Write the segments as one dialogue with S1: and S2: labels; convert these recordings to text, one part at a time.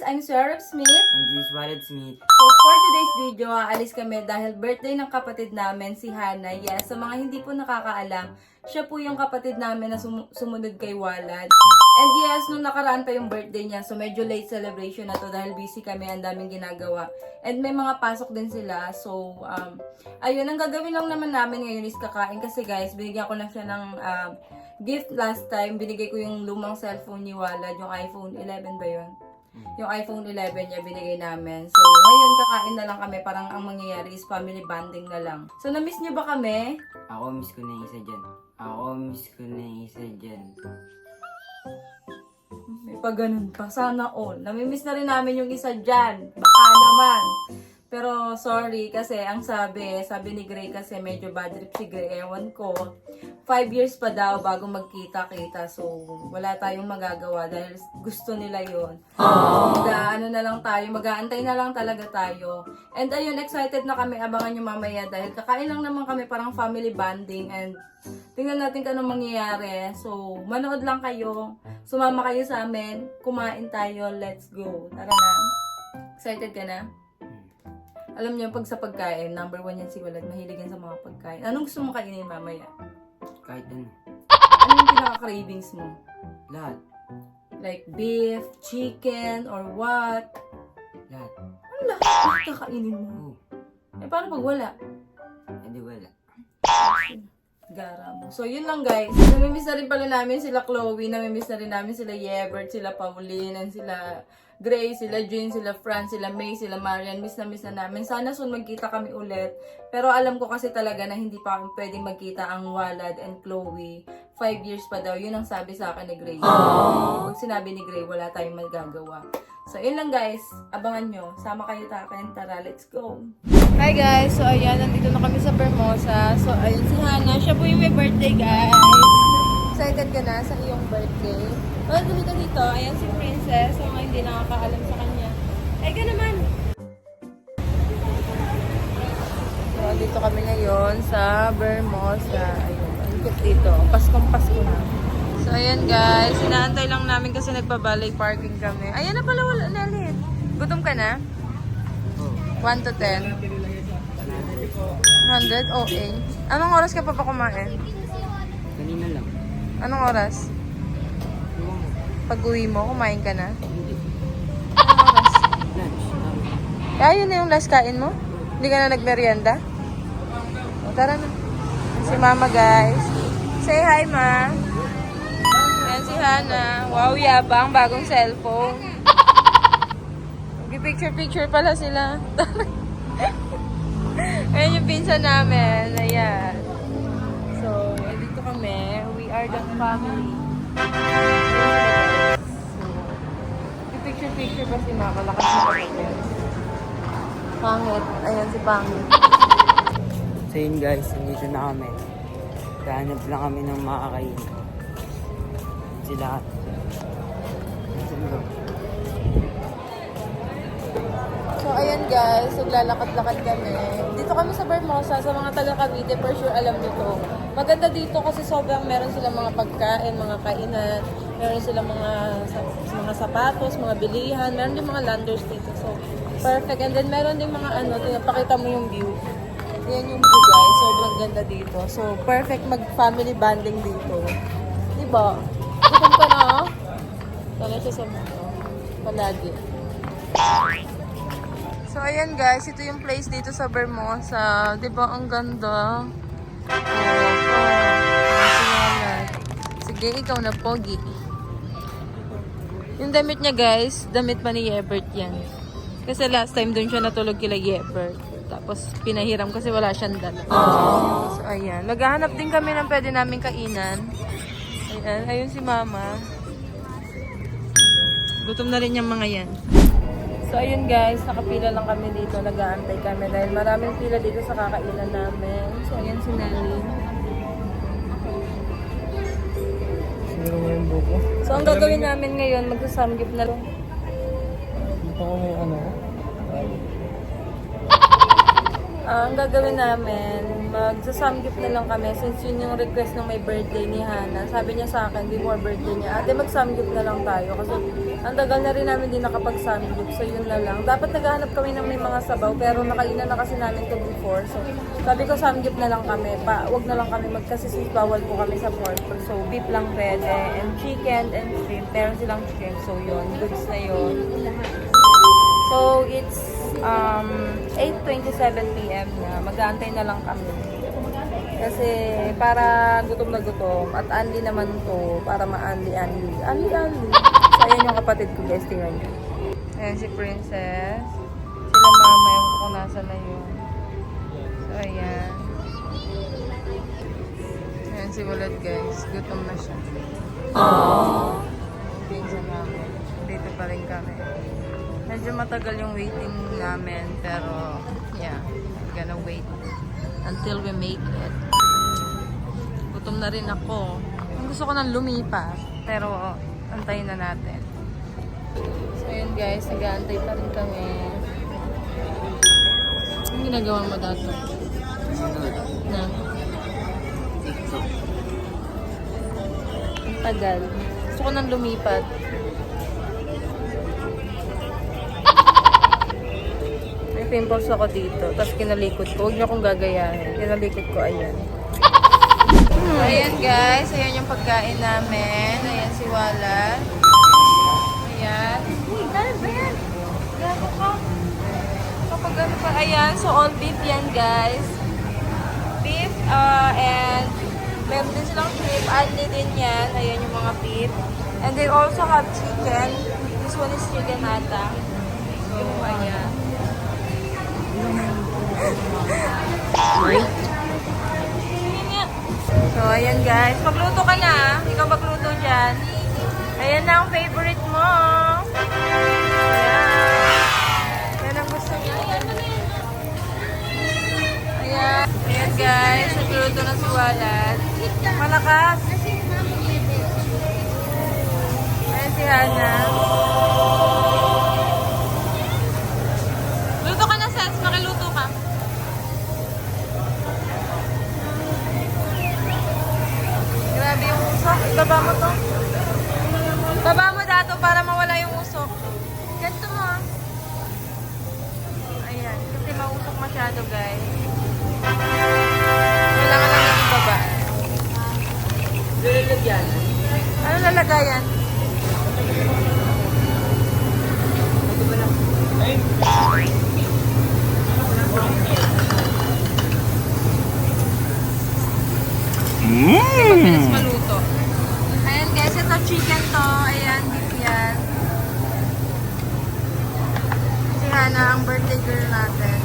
S1: I'm Sarah Smith.
S2: And this is Walid Smith.
S1: So for today's video, aalis kami dahil birthday ng kapatid namin, si Hannah. Yes, sa mga hindi po nakakaalam, siya po yung kapatid namin na sumunod kay Walad. And yes, nung nakaraan pa yung birthday niya, so medyo late celebration na to dahil busy kami, ang daming ginagawa. And may mga pasok din sila. So, ayun, ang gagawin lang naman namin ngayon is kakain kasi guys, binigyan ko na siya ng gift last time. Binigay ko yung lumang cellphone ni Walad, yung iPhone 11 ba yun? Yung iPhone 11 niya binigay namin. So, ngayon kakain na lang kami. Parang ang mangyayari is family bonding na lang. So, na-miss niyo ba kami?
S2: Ako miss ko na yung isa dyan. Ako miss ko na yung isa dyan.
S1: May pa ganun pa. Sana all. Namimiss na rin namin yung isa dyan. Baka naman. Pero sorry kasi ang sabi ni Gray kasi medyo bad trip si Gray. Ewan ko. 5 years pa daw bago magkita-kita. So, wala tayong magagawa dahil gusto nila yun. Ano na lang tayo, mag-aantay na lang talaga tayo. And ayun, excited na kami. Abangan nyo mamaya dahil kakain lang naman kami parang family bonding. And tingnan natin kung anong mangyayari. So, manood lang kayo. Sumama kayo sa amin. Kumain tayo. Let's go. Tara na. Excited ka na? Alam niyo, pag sa pagkain, number 1 yan si Walad. Mahilig yan sa mga pagkain. Anong gusto mo kainin mamaya?
S2: Kahit ano.
S1: Ano yung pinaka-cravings mo?
S2: Lahat.
S1: Like beef, chicken, or what?
S2: Lahat.
S1: Ano lahat kakainin mo?
S2: Oo.
S1: Eh, paano pag wala?
S2: Hindi wala.
S1: Gara mo. So, yun lang guys. Namimiss na rin pala namin sila Chloe. Namimiss na rin namin sila Yebert, sila Pauline, and sila Gray, sila Jane, sila Fran, sila May, sila Marian. Miss na namin. Sana soon magkita kami ulit. Pero alam ko kasi talaga na hindi pa kami pwedeng magkita ang Walad and Chloe. 5 years pa daw. Yun ang sabi sa akin ni Gray. Pag sinabi ni Gray, wala tayong magagawa. So, yun lang guys. Abangan nyo. Sama kayo sa akin. Tara, let's go. Hi guys. So, ayan. Nandito na kami sa Bermosa. So, ayun si Hannah. Siya po yung may birthday guys. Excited ka na sa iyong birthday? Well, dali ka dito. Ayan si Princess. So, mga hindi nakakaalam sa kanya. Ay ka naman. So, dito kami ngayon sa Bermosa. Ayun. Ang cute dito. Paskong-pasko na. So, ayan guys. Inaantay lang namin kasi nagpabalay parking kami. Ayan na pala, wala na ulit. Gutom ka na? 1 to 10? 100? Okay. Anong oras ka pa kumain?
S2: Kanina lang.
S1: Anong oras?
S2: Ewan mo.
S1: Pag uwi mo, kumain ka na?
S2: Hindi.
S1: Anong oras?
S2: Lunch.
S1: Kaya yun na yung last kain mo? Hindi ka na nagmerienda? O, tara na. Si Mama guys. Say hi, Ma. Yan si Hannah. Wow, yabang. Bagong cellphone. Picture-picture pala sila. Ayan yung pinsan namin. Ayan. So, dito kami. We are the family. So, picture-picture pa si Mama. Lakas na kapatid. Pangit. Ayan si Pangit.
S2: So yun guys, nandito na kami. Kahanap lang kami ng makakain. Sila.
S1: So, ayan guys, naglalakad-lakad kami. Dito kami sa Bermosa, sa mga taga Cavite, for sure alam nyo to. Maganda dito kasi sobrang meron silang mga pagkain, mga kainan, meron silang mga sapatos, mga bilihan, meron din mga landers dito. So, perfect. And then meron din mga pakita mo yung view. Yan yung view guys, sobrang ganda dito. So, perfect mag-family bonding dito. Diba? Gutom ka na, oh? Tala siya sa mga palagi. So, ayan guys, ito yung place dito sa Bermosa. Diba, ang ganda. Sige, ikaw na, Pogi. Yung damit niya guys, damit pa ni Yebert yan. Kasi last time dun siya natulog kila Yebert. Tapos, pinahiram kasi wala siyang dala. So, ayan. Maghahanap din kami ng pwede namin kainan. Ayan, ayun si Mama. Gutom na rin yung mga yan. So, ayun guys, nakapila lang kami dito, nag-aantay kami dahil maraming pila dito sa kakainan namin. So, ayan si Nelly.
S2: Siguro mo yung buko.
S1: So, ang gagawin namin ngayon, magsasamgip na lang.
S2: Dito ko may ano.
S1: Ang gagawin namin, magsasamgip na lang kami since yun yung request ng may birthday ni Hana. Sabi niya sa akin, before birthday niya, ate magsamgip na lang tayo kasi ang tagal na rin namin din nakapagsamgip, so yun na lang. Dapat naghahanap kami ng may mga sabaw pero nakainan na kasi namin to before, so sabi ko samgip na lang kami, wag na lang kami kasi since bawal po kami sa pork, so beef lang pwede, and chicken and shrimp, meron silang shrimp, so yun, goods na yun. So it's 8:27 PM na, mag-aantay na lang kami. Kasi para gutom na gutom at Anli naman to, para ma-Anli. Anli. So ayan yung kapatid ko guys, tingnan nyo. Ayan si Princess. Sila mama yung kung nasa na yun. So ayan. Ayan si Walad guys, gutom na siya. Aww. Pinsan namin. Dito pa rin kami. Medyo matagal yung waiting namin, pero yeah, we're gonna wait until we make it. Gutom na rin ako. Gusto ko nang lumipas, pero antayin na natin. So yun guys, nag-aantay pa rin kami. Anong ginagawa mo dato? Na?
S2: TikTok.
S1: Ang tagal. Gusto ko nang lumipat. Pimples ako dito. Tapos kinalikot ko. Huwag niyo akong gagayahin. Kinalikot ko, ayan. Ayan guys. Ayan yung pagkain namin. Ayan si Wala. Ayan. Uy, dahil ba yan? Gago ka. Kapag ano pa. Ayan. So all beef yan guys. Beef and meron din silang shrimp. Anli din yan. Ayan yung mga beef. And they also have chicken. This one is chicken ata. So ayan. So, ayan guys. Magluto ka na. Ikaw magluto dyan. Ayan na ang favorite mo. Ayan. Yan ang gusto niya. Ayan. Ayan guys. Nagluto na si Walad. Malakas. Ayan si Hana. Luto ka na, Sets. Makiluto ka. Grabe yung usok. Ibaba mo to. Baba mo dato para mawala yung usok. Ganito mo. Ayan. Kasi mausok masyado, guys. Kailangan lang yung ibaba. Lalagyan. Ano lalagayan? Mabilis maluto. Ayan guys, ito chicken to. Ayan, beef yan. Si Hana, ang birthday girl natin.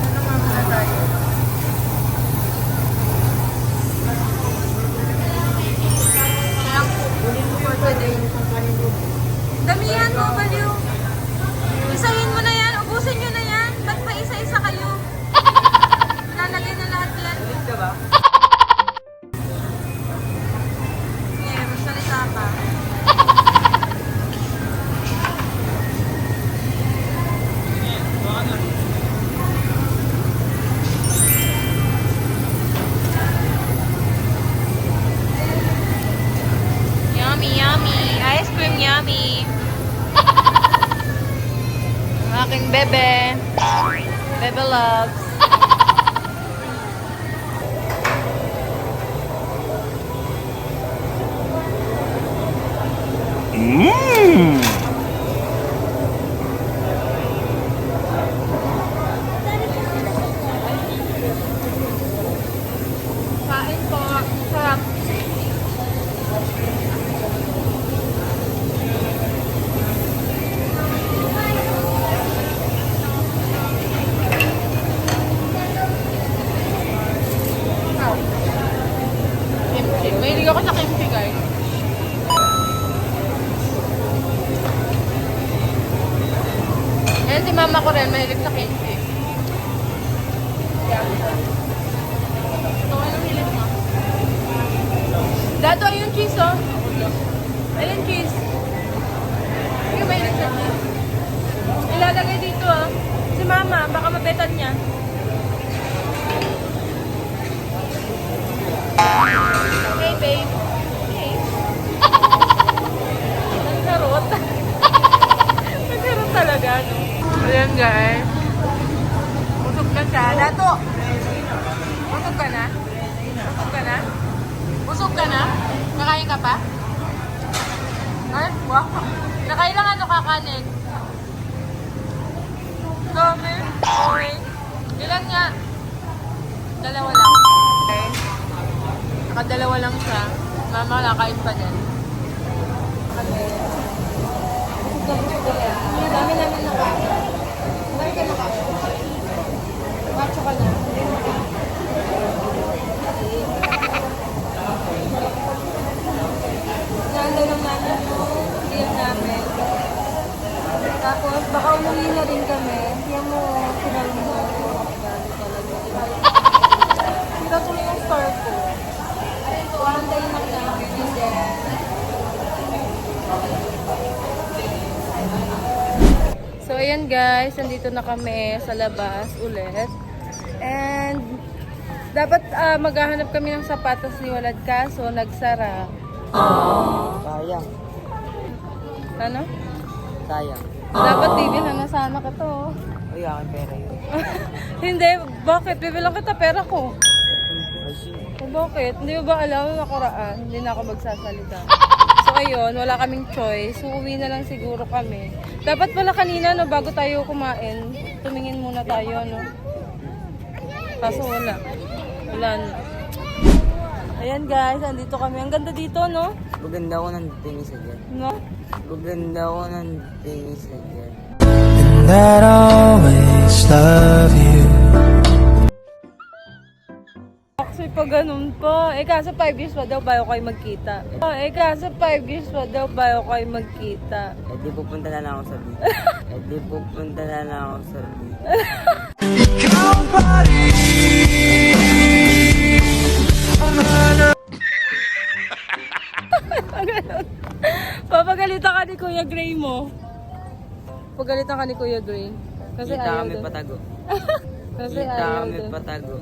S1: Ano nga muna tayo? Ayan, for today. Damihan mo, baliw. Isahin mo na yan, ubusin nyo na yan. Ba't pa isa-isa kayo? Lalagay na lahat yan. Ulit ka ba? Yeah, magsalita ka. Yummy, yummy. Ice cream, yummy. Aking bebe. Bebe loves. Kain po. Sarap. Dato! Busog ka na? Busog ka na? Busog ka na? Kakain ka pa? Ay, wow. Nakailangan ano kakanin? Dami. Okay. Ilan nga? Dalawa lang. Okay. Nakadalawa lang siya. Mama, nakain pa din. Okay. Dami namin nakain. Dami ka nakain. Macho ka na. Nandun lang namin yung deal namin. Tapos, baka umuwi na rin kami. Yan mo, sinalo mo. Sira tuloy yung store ko. Quarantine lang namin. And then, so, ayan guys. Nandito na kami sa labas ulit. And, dapat maghahanap kami ng sapatos ni Walad kaso nagsara.
S2: Sayang.
S1: Ano?
S2: Sayang.
S1: Dapat bibilhan na sana ka to.
S2: Ay, akin pera yun.
S1: Hindi, bakit? Bibilang kita pera ko.
S2: Ay, shit.
S1: Bakit? Hindi mo ba alam nakaraan? Hindi na ako magsasalita. So ayun, wala kaming choice. Uuwi na lang siguro kami. Dapat pala kanina, no, bago tayo kumain, tumingin muna tayo, no? Kaso wala. Wala na. Ayan guys, andito kami. Ang ganda dito, no?
S2: Maganda ako ng tingin sa dyan.
S1: No?
S2: Maganda ako ng tingin sa dyan.
S3: And I'd always love you.
S1: Actually, pa ganun pa. Kaso 5 years pa daw bayo kayo magkita. Kaso 5 years pa daw bayo kayo magkita.
S2: Eh di pupunta na lang ako sa beach. Eh di pupunta na lang ako sa beach.
S3: Ikaw pa rin.
S1: Papagalitan ka ni Kuya Gray mo. Pagalitan ka ni Kuya Gray. Kasi
S2: Kita
S1: ayaw
S2: kami
S1: daw.
S2: patago.
S1: Kasi
S2: Kita
S1: ayaw
S2: kami
S1: daw.
S2: patago.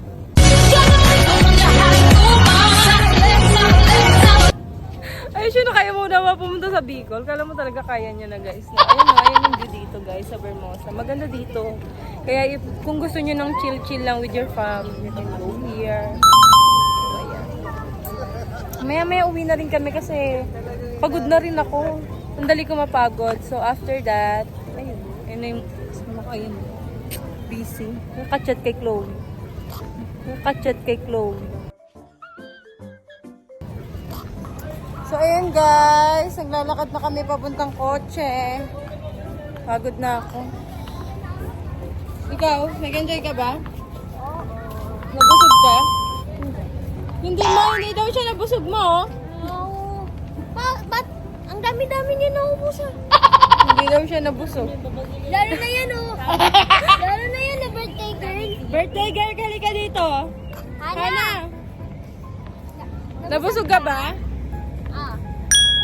S1: Ay, siya na kaya mo na pumunta sa Bicol. Kala mo talaga kaya niya na guys. Ayun na, ayun yung view dito guys sa Vermosa. Maganda dito. Kaya kung gusto niyo ng chill-chill lang with your fam, you can go here. So, ayan. Maya-maya uwi na rin kami kasi pagod na rin ako. Sandali ko mapagod. So after that, ayun. Ayun na yung, ayun. Busy. Yung kachat kay Chloe. Yung kachat kay Chloe. So, ayan guys. Naglalakad na kami papuntang kotse. Pagod na ako. Ikaw, nag-enjoy ka ba? Oo. Nabusog ka? Hindi mo, hindi daw siya nabusog mo, oh.
S4: Oo. Ba't ang dami-dami niya naubusan?
S1: Hindi daw siya nabusog.
S4: Lalo na yan, oh. Lalo na yan, na birthday girl.
S1: Birthday girl, halika dito.
S4: Hana.
S1: Hana, nabusog ka ba?
S4: Ah,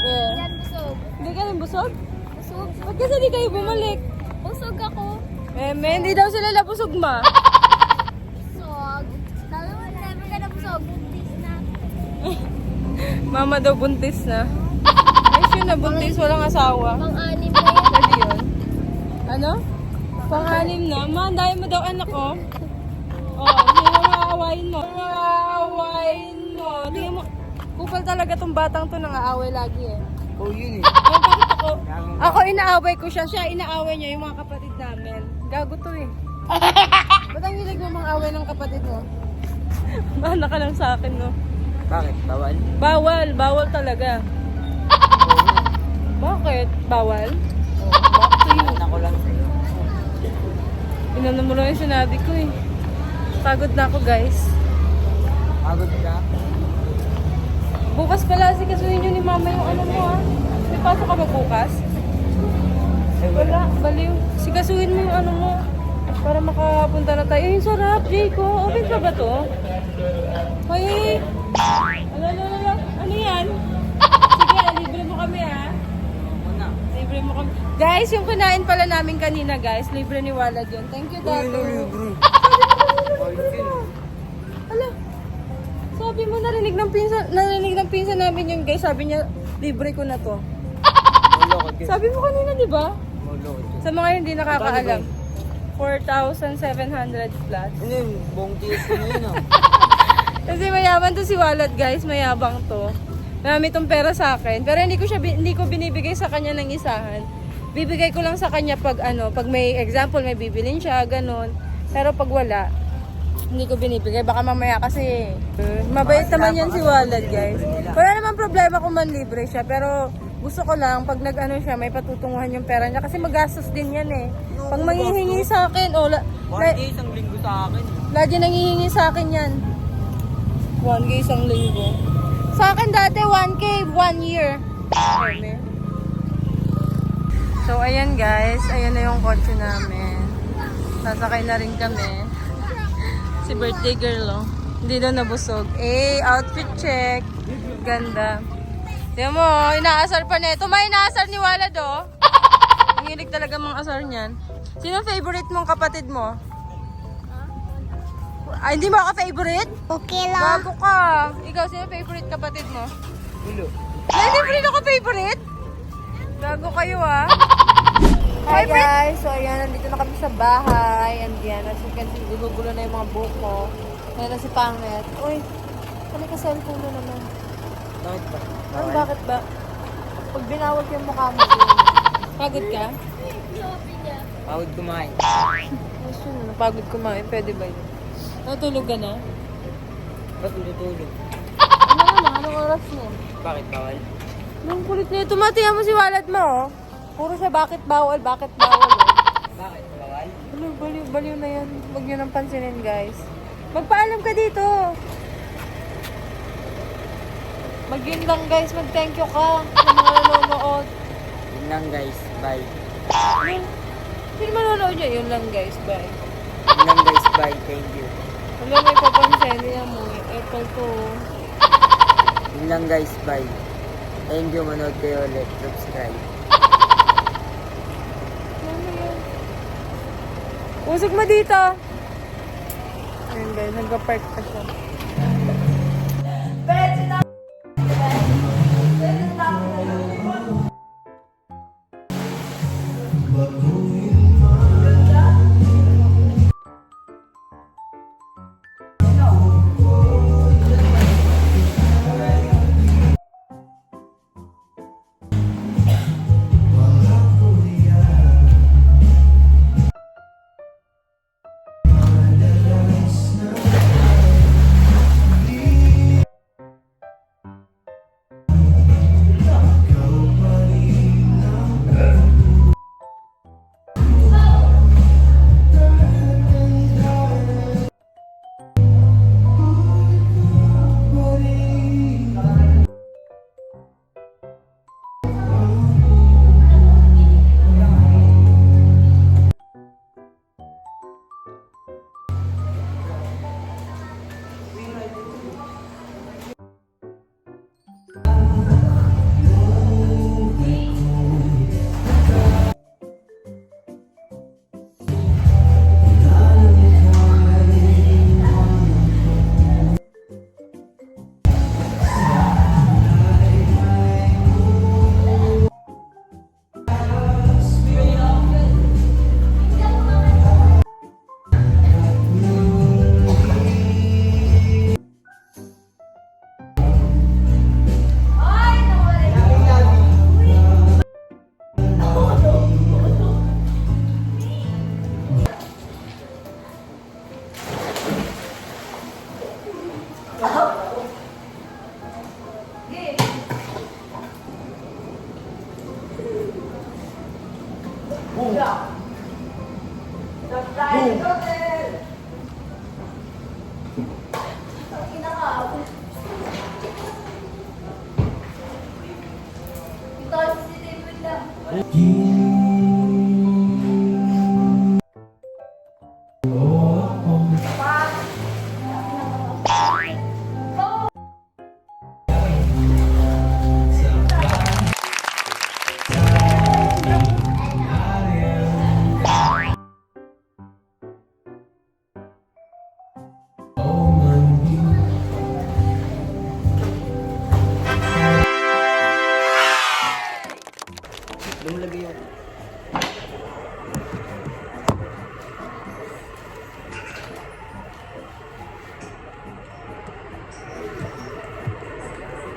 S1: Yeah.
S4: yan busog.
S1: Hindi ka rin busog?
S4: Busog.
S1: Ba't kasi di kayo bumalik?
S4: Busog ako.
S1: Hindi daw sila nabusog, ma.
S4: Busog. Lalo na, never ka na busog. Buntis na.
S1: Mama daw buntis na. Ay, siya na buntis, walang asawa.
S4: Pang-anim na yan.
S1: Pwede yun. Ano? Pang-anim na. Ma, ang dahil mo daw anak ko. Oh, sino maawain mo? Maawain mo. Tingnan mo. Kupal talaga tong batang to, nang-aaway lagi eh.
S2: Oh, yun eh.
S1: Ay, bakit ako? Ako inaaway ko siya. Siya inaaway niya yung mga kapatid namin. Gago to eh. Ba't ang hilig mo mga away ng kapatid mo? Bahala ka lang sa akin, no?
S2: Bakit? Bawal?
S1: Bawal. Bawal talaga. Bakit? Bawal? Oh, back to you.
S2: Ako lang sa'yo.
S1: Inano mo lang yung sinabi ko eh. Pagod na ako guys.
S2: Pagod ka?
S1: Bukas pala si kasuhin nyo ni mama yung ano mo ah. May pasok ka ba bukas?
S2: Ay,
S1: Wala, baliw. Si kasuhin mo yung ano mo. Para makapunta na tayo. Ay, yung sarap, Jayco. Open pa ba to? Hoy! Ano yan? Sige, libre mo kami ah.
S2: Muna.
S1: Libre mo kami. Guys, yung kinain pala namin kanina guys, libre ni Walad yun. Thank you, Dato.
S2: Oh, yun.
S1: Ala, sabi mo narinig ng pinsan namin yun guys. Sabi niya, libre ko na to.
S2: Mulokot yun.
S1: Sabi mo kanina, di ba?
S2: Mulokot yun.
S1: Sa mga hindi nakakaalam. 4,700 plus.
S2: Ano yung buong tiis ko na yun ah.
S1: Kasi mayaman to si Wallet, guys. Mayabang to. Marami tong pera sa akin. Pero hindi ko binibigay sa kanya ng isahan. Bibigay ko lang sa kanya pag pag may example, may bibilin siya, ganun. Pero pag wala, hindi ko binibigay. Baka mamaya kasi mabait naman yan si Wallet, guys. Wala naman problema kung manlibre siya. Pero gusto ko lang, pag siya, may patutunguhan yung pera niya. Kasi magastos din yan eh. Pag manghihingi sa akin,
S2: Isang linggo sa akin.
S1: lagi nangihingi sa akin yan. 1K isang linggo. Sa akin dati 1K 1 year. Ayun. So ayan guys, ayan na yung kotse namin. Sasakay na rin kami. Si birthday girl oh. Hindi daw nabusog. Outfit check. Ganda. Tignan mo, inaasar pa nito. May inaasar ni Walad oh. Ang hilig talaga mga asar niyan. Sino favorite mong kapatid mo? Ay, hindi mo ako favorite?
S4: Okay lang.
S1: Bago ka. Ikaw, sino favorite kapatid mo?
S2: Ulo.
S1: Ay, hindi rin ako favorite? Gago kayo ah. Hi guys, so ayan, nandito na kami sa bahay. Andiyan, as you can see, gugulo na yung mga buhok ko. Ayan na si Pangit. Uy, kami ka cellphone na naman.
S2: Bakit ba?
S1: Ano, bakit ba? Pag binawag yung mukha mo, pagod ka?
S2: Pagod kumain.
S1: Gusto na, napagod kumain. Pwede ba yun? Natulog ka na?
S2: Ba't tutulog?
S1: Anong oras mo?
S2: Bakit bawal?
S1: Nung kulit nito, matiyan mo si Walad mo, oh. Puro siya, bakit bawal, oh.
S2: Bakit bawal?
S1: Baliw na yan. Huwag nyo nang pansinin, guys. Magpaalam ka dito. Mag-yun lang, guys. Mag-thank you ka sa mga nanonood.
S2: Yun lang guys. Bye.
S1: Sino manonood niya? Yun lang, guys. Bye.
S2: Yun lang guys. Bye. Thank you.
S1: Wala may papansin. Hindi mo. Apple to.
S2: Yun lang guys. Bye. Thank you. Manood kayo ulit. Subscribe.
S1: Ano yun? Usog mo dito. Ayun, guys. Nagpa-park pa siya.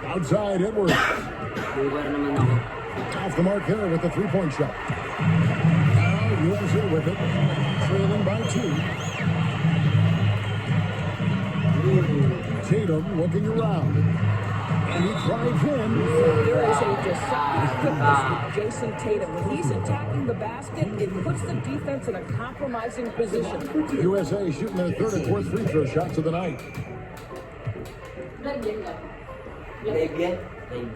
S5: Outside Edwards.
S2: Bubar naman ako.
S5: Off the mark here with the three-point shot. Now USA with it. Trailing by 2. Tatum looking around. And he tried him.
S6: There is a deceptive quickness with Jason Tatum. When he's attacking the basket, it puts the defense in a compromising position.
S5: USA shooting their third and fourth free throw shots of the night.
S2: Live yan? Live.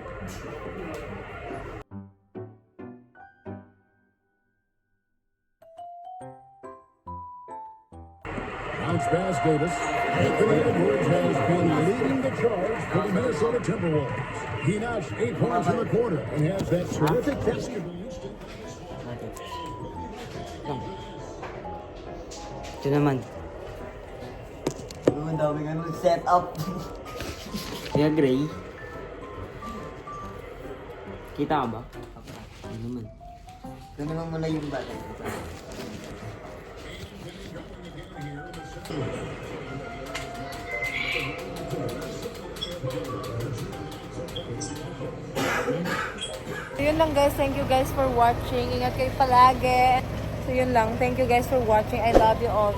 S5: Bounce pass Davis. Anthony Edwards has been leading the charge for the Minnesota Timberwolves. He notched 8 points in the quarter and has that terrific basketball instinct.
S2: Ito naman.
S7: Ang daming ano, set up.
S2: Kaya Gray. Kita ka ba? Ano naman?
S7: Ito naman muna yung bata.
S1: So yun lang guys, thank you guys for watching. Ingat kayo palagi. So yun lang, thank you guys for watching. I love you all.